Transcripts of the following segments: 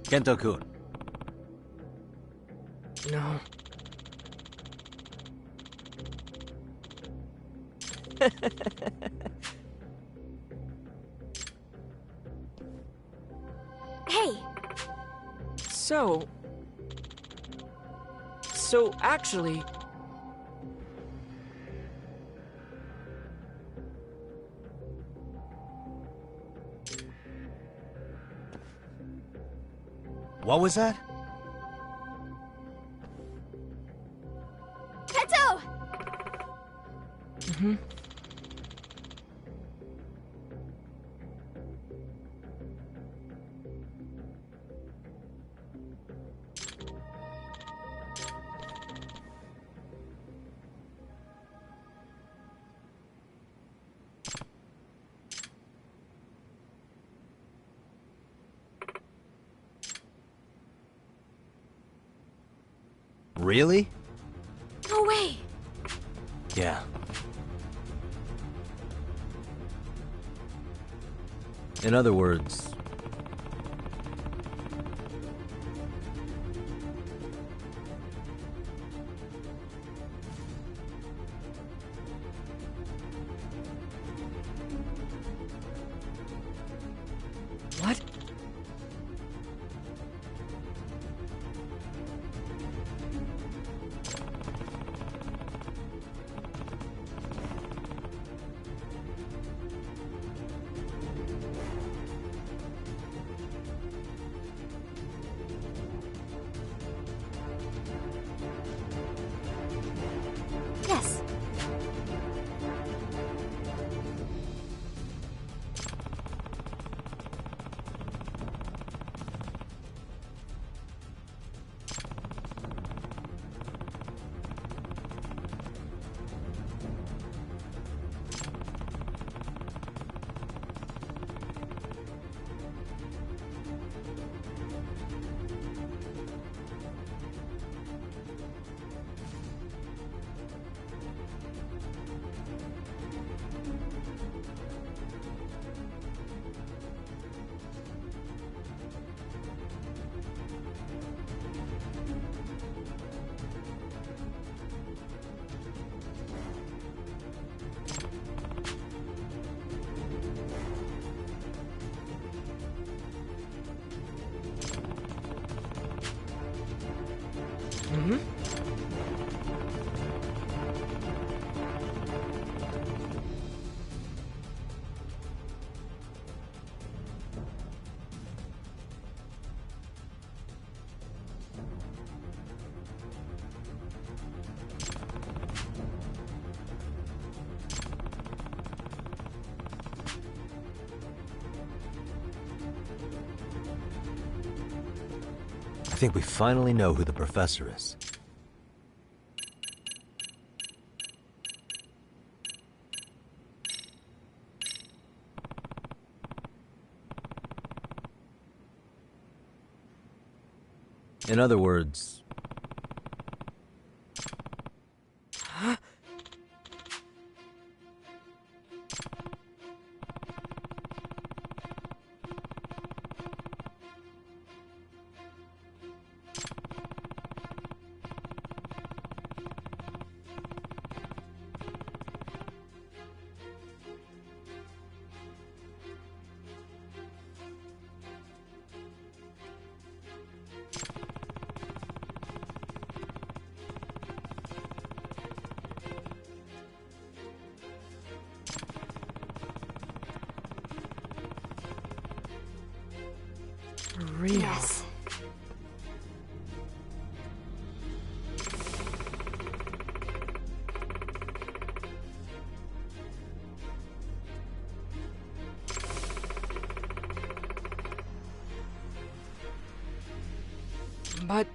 Kento-kun. No. Hey! So actually... What was that? Pt2! Really? No way! Yeah. In other words... What? Yes. I think we finally know who the professor is. In other words... Real. Yes. But...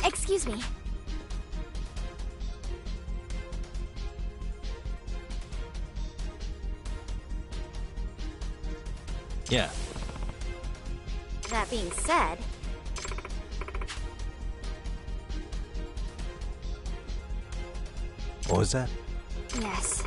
Excuse me. Yeah. That being said, What was that? yes.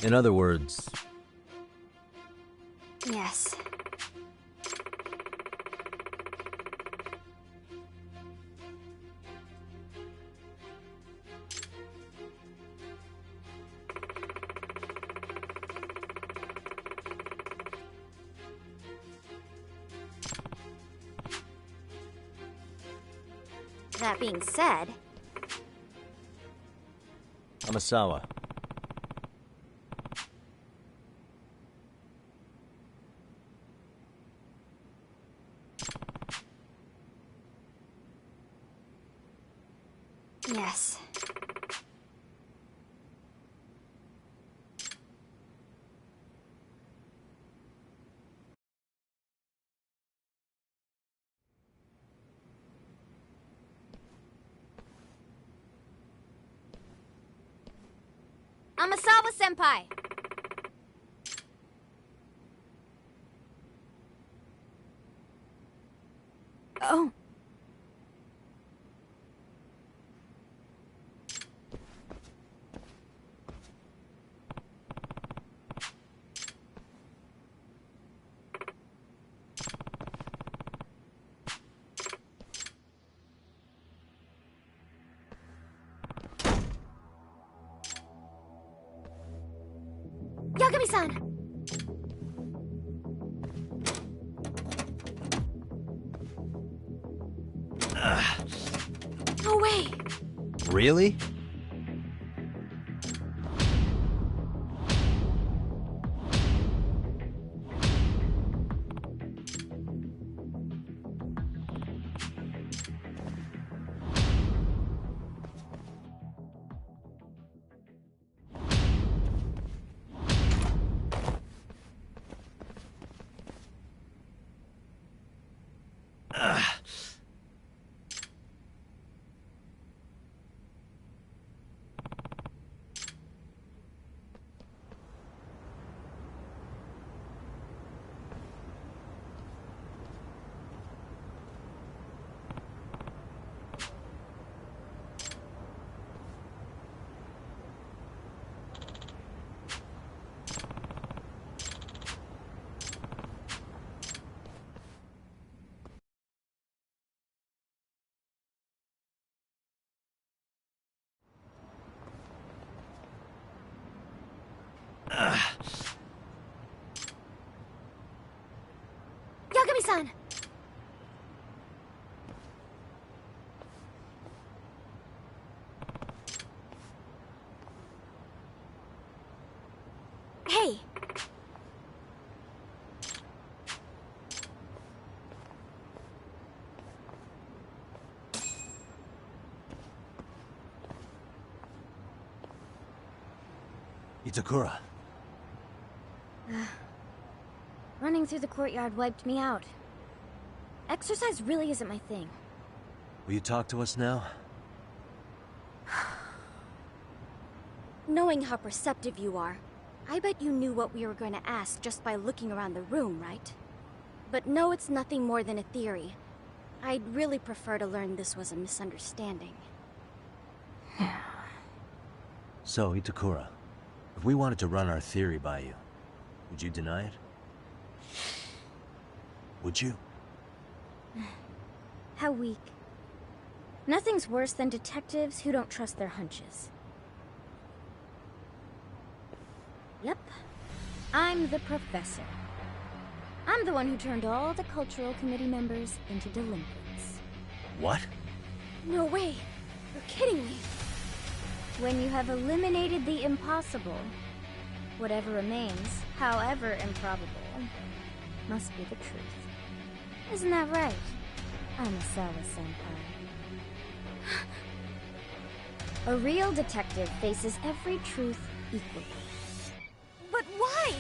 In other words, Yes. That being said, Amasawa. yes. Amasawa-senpai! Oh. Yagami-san! No way! Really? Yagami-san! Hey! Itakura. Running through the courtyard wiped me out. Exercise really isn't my thing. Will you talk to us now? Knowing how perceptive you are, I bet you knew what we were going to ask just by looking around the room, right? But no, it's nothing more than a theory. I'd really prefer to learn this was a misunderstanding. So, Itakura, if we wanted to run our theory by you, would you deny it? Would you? How weak. Nothing's worse than detectives who don't trust their hunches. Yep. I'm the professor. I'm the one who turned all the cultural committee members into delinquents. What? No way! You're kidding me! When you have eliminated the impossible, whatever remains, however improbable, must be the truth. Isn't that right, Amasawa-senpai? A real detective faces every truth equally. But why?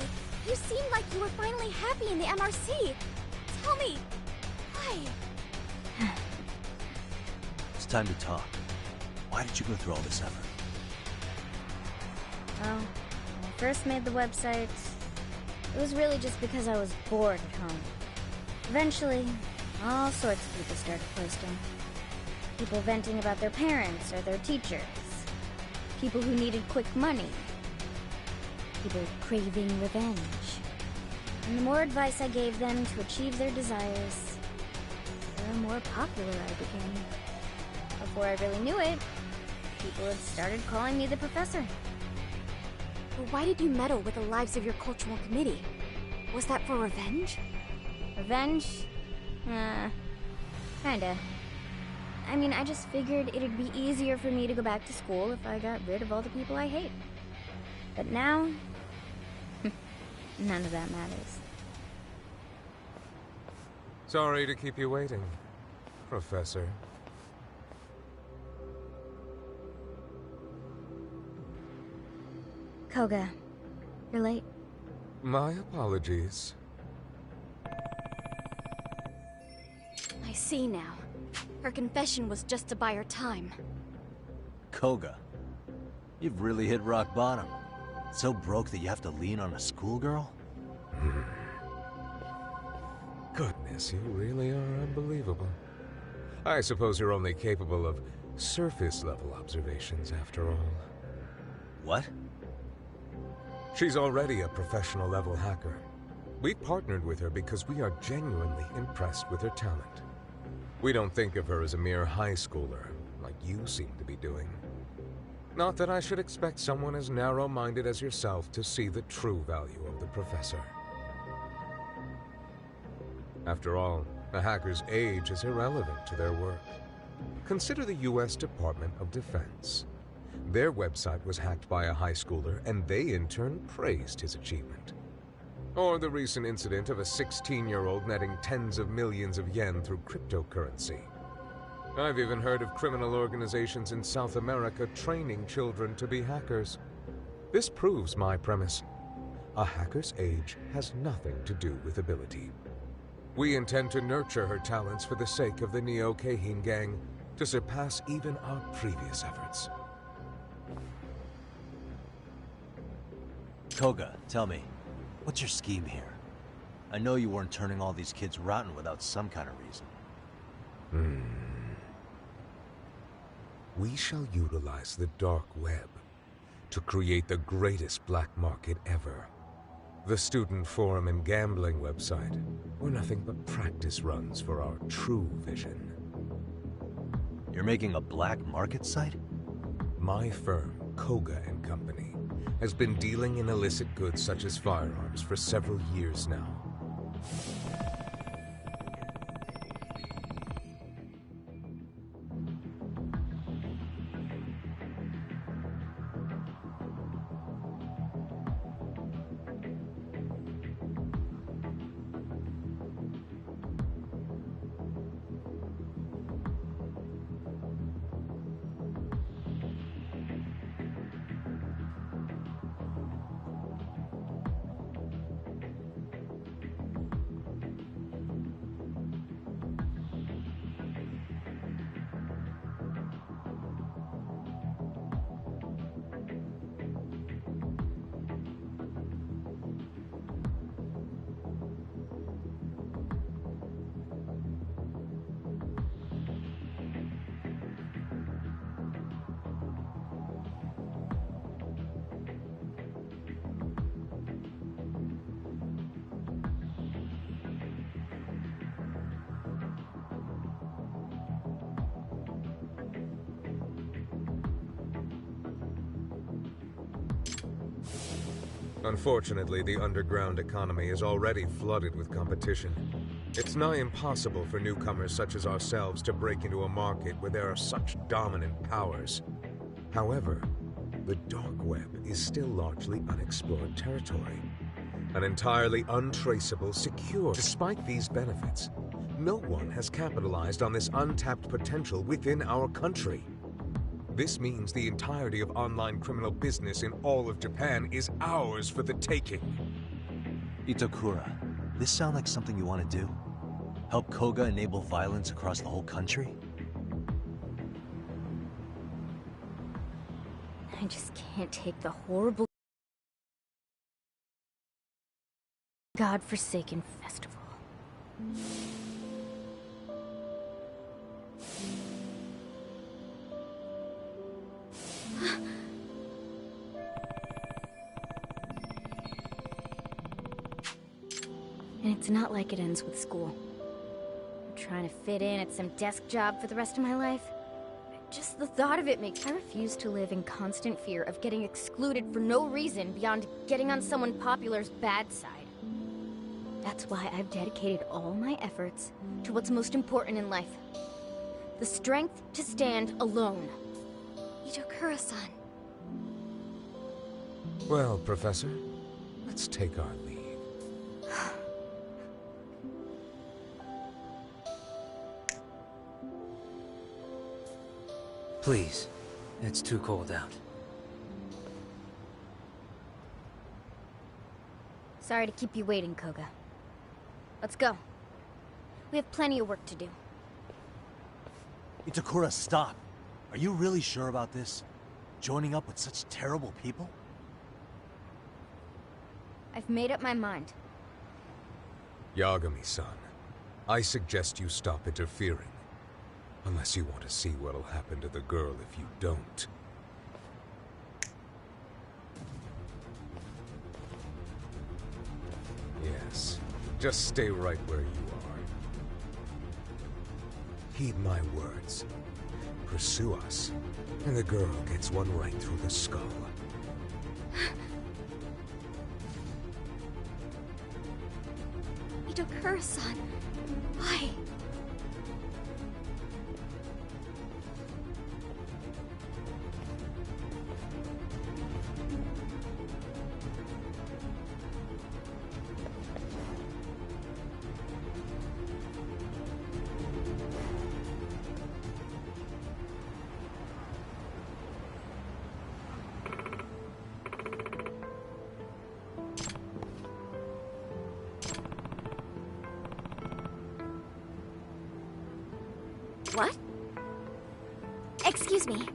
You seem seemed like you were finally happy in the MRC. Tell me, why? It's time to talk. Why did you go through all this effort? Well, when I first made the website, it was really just because I was bored at home. Eventually, all sorts of people started posting. People venting about their parents or their teachers. People who needed quick money. People craving revenge. And the more advice I gave them to achieve their desires, the more popular I became. Before I really knew it, people had started calling me the professor. But why did you meddle with the lives of your cultural committee? Was that for revenge? Revenge? Kinda. I mean, I just figured it'd be easier for me to go back to school if I got rid of all the people I hate. But now, none of that matters. Sorry to keep you waiting, Professor. Koga, you're late. My apologies. I see now. Her confession was just to buy her time. Koga, you've really hit rock bottom. So broke that you have to lean on a schoolgirl? Goodness, you really are unbelievable. I suppose you're only capable of surface-level observations after all. What? She's already a professional-level hacker. We partnered with her because we are genuinely impressed with her talent. We don't think of her as a mere high schooler, like you seem to be doing. Not that I should expect someone as narrow-minded as yourself to see the true value of the professor. After all, a hacker's age is irrelevant to their work. Consider the U.S. Department of Defense. Their website was hacked by a high schooler, and they in turn praised his achievement. Or the recent incident of a 16-year-old netting tens of millions of yen through cryptocurrency. I've even heard of criminal organizations in South America training children to be hackers. This proves my premise. A hacker's age has nothing to do with ability. We intend to nurture her talents for the sake of the Neo-Kahin gang, to surpass even our previous efforts. Koga, tell me, what's your scheme here? I know you weren't turning all these kids rotten without some kind of reason. We shall utilize the dark web to create the greatest black market ever. The student forum and gambling website were nothing but practice runs for our true vision. You're making a black market site? My firm, Koga & Company, has been dealing in illicit goods such as firearms for several years now. Unfortunately, the underground economy is already flooded with competition. It's nigh impossible for newcomers such as ourselves to break into a market where there are such dominant powers. However, the dark web is still largely unexplored territory. An entirely untraceable, secure. Despite these benefits, no one has capitalized on this untapped potential within our country. This means the entirety of online criminal business in all of Japan is ours for the taking. Itokura, this sound like something you want to do? Help Koga enable violence across the whole country? I just can't take the horrible, God-forsaken festival. And it's not like it ends with school. I'm trying to fit in at some desk job for the rest of my life. Just the thought of it makes... I refuse to live in constant fear of getting excluded for no reason beyond getting on someone popular's bad side. That's why I've dedicated all my efforts to what's most important in life. The strength to stand alone. Itokura-san. Well, Professor, let's take our leave. Please, it's too cold out. Sorry to keep you waiting, Koga. Let's go. We have plenty of work to do. Itakura, stop. Are you really sure about this? Joining up with such terrible people? I've made up my mind. Yagami-san, I suggest you stop interfering. Unless you want to see what'll happen to the girl if you don't. Yes, just stay right where you are. Heed my words. Pursue us, and the girl gets one right through the skull. Itokura-san, why? What? Excuse me.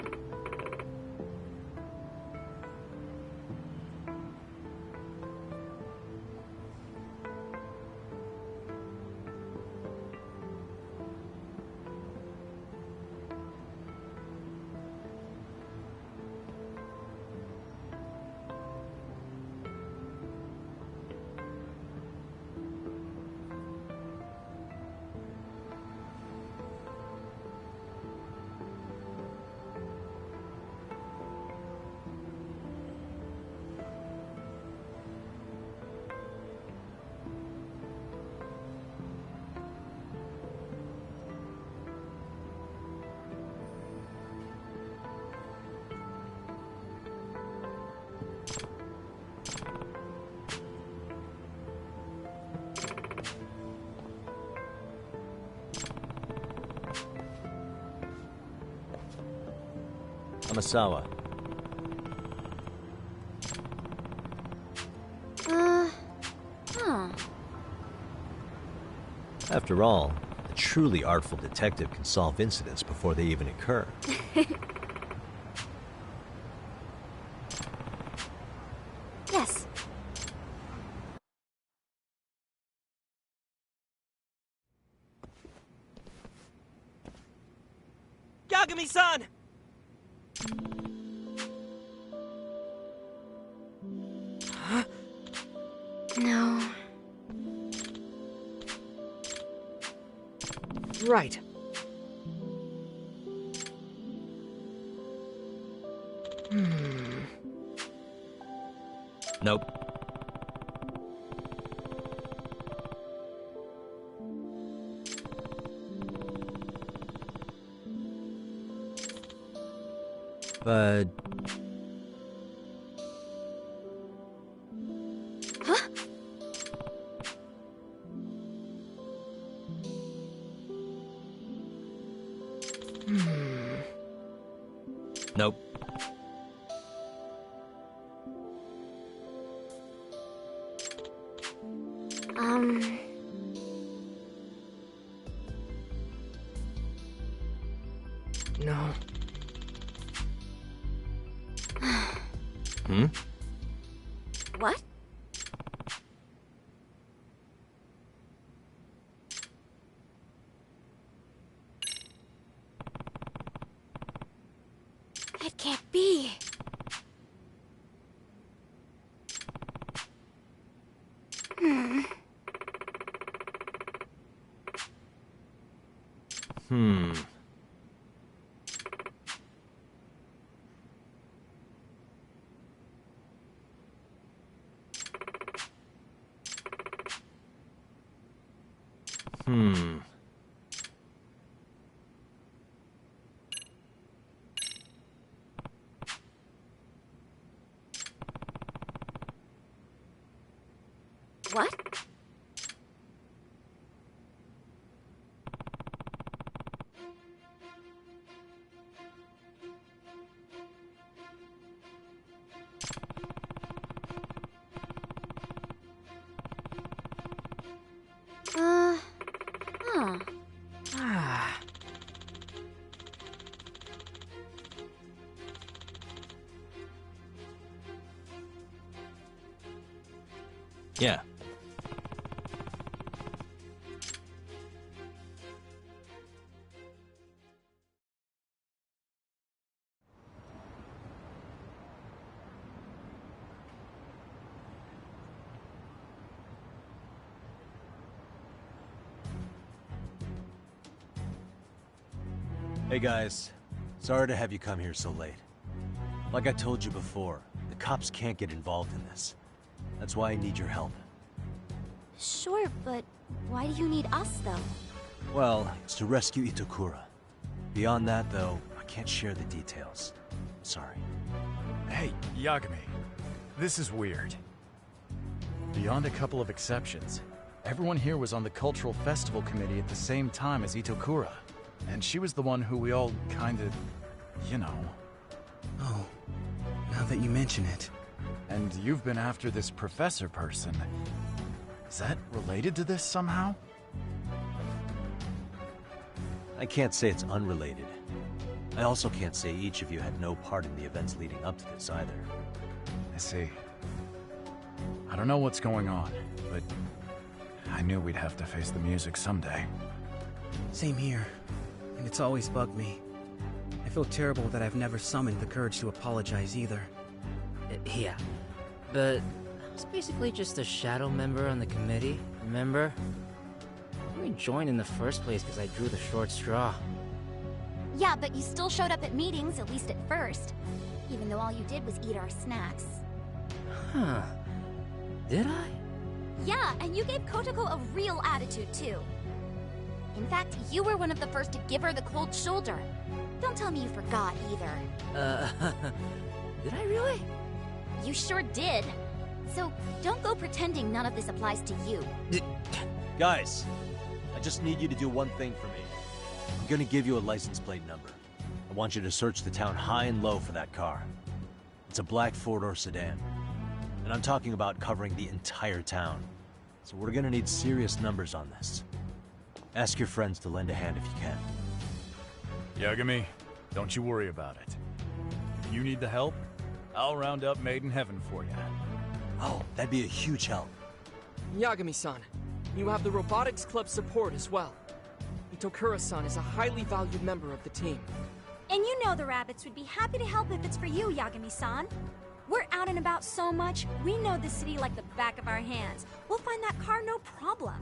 Amasawa. Huh. After all, a truly artful detective can solve incidents before they even occur. Yes. Yagami-san! No. Right. Nope. But... Huh? Nope. No. Hmm? What? It can't be. Hmm. Hmm. What? Huh. Ah. Yeah. Hey guys, sorry to have you come here so late. Like I told you before, the cops can't get involved in this. That's why I need your help. Sure, but why do you need us, though? Well, it's to rescue Itakura. Beyond that, though, I can't share the details. Sorry. Hey, Yagami. This is weird. Beyond a couple of exceptions, everyone here was on the Cultural Festival Committee at the same time as Itokura. And she was the one who we all kinda, you know. Oh, now that you mention it. And you've been after this professor person. Is that related to this somehow? I can't say it's unrelated. I also can't say each of you had no part in the events leading up to this either. I see. I don't know what's going on, but I knew we'd have to face the music someday. Same here. And it's always bugged me. I feel terrible that I've never summoned the courage to apologize either. Yeah. But I was basically just a shadow member on the committee, remember? I only joined in the first place because I drew the short straw. Yeah, but you still showed up at meetings, at least at first. Even though all you did was eat our snacks. Huh. Did I? Yeah, and you gave Kotoko a real attitude, too. In fact, you were one of the first to give her the cold shoulder. Don't tell me you forgot, either. Did I really? You sure did. So, don't go pretending none of this applies to you. Guys, I just need you to do one thing for me. I'm gonna give you a license plate number. I want you to search the town high and low for that car. It's a black four-door sedan. And I'm talking about covering the entire town. So we're gonna need serious numbers on this. Ask your friends to lend a hand if you can. Yagami, don't you worry about it. If you need the help, I'll round up Made in Heaven for you. Oh, that'd be a huge help. Yagami-san, you have the Robotics Club support as well. Itokura-san is a highly valued member of the team. And you know the rabbits would be happy to help if it's for you, Yagami-san. We're out and about so much, we know the city like the back of our hands. We'll find that car no problem.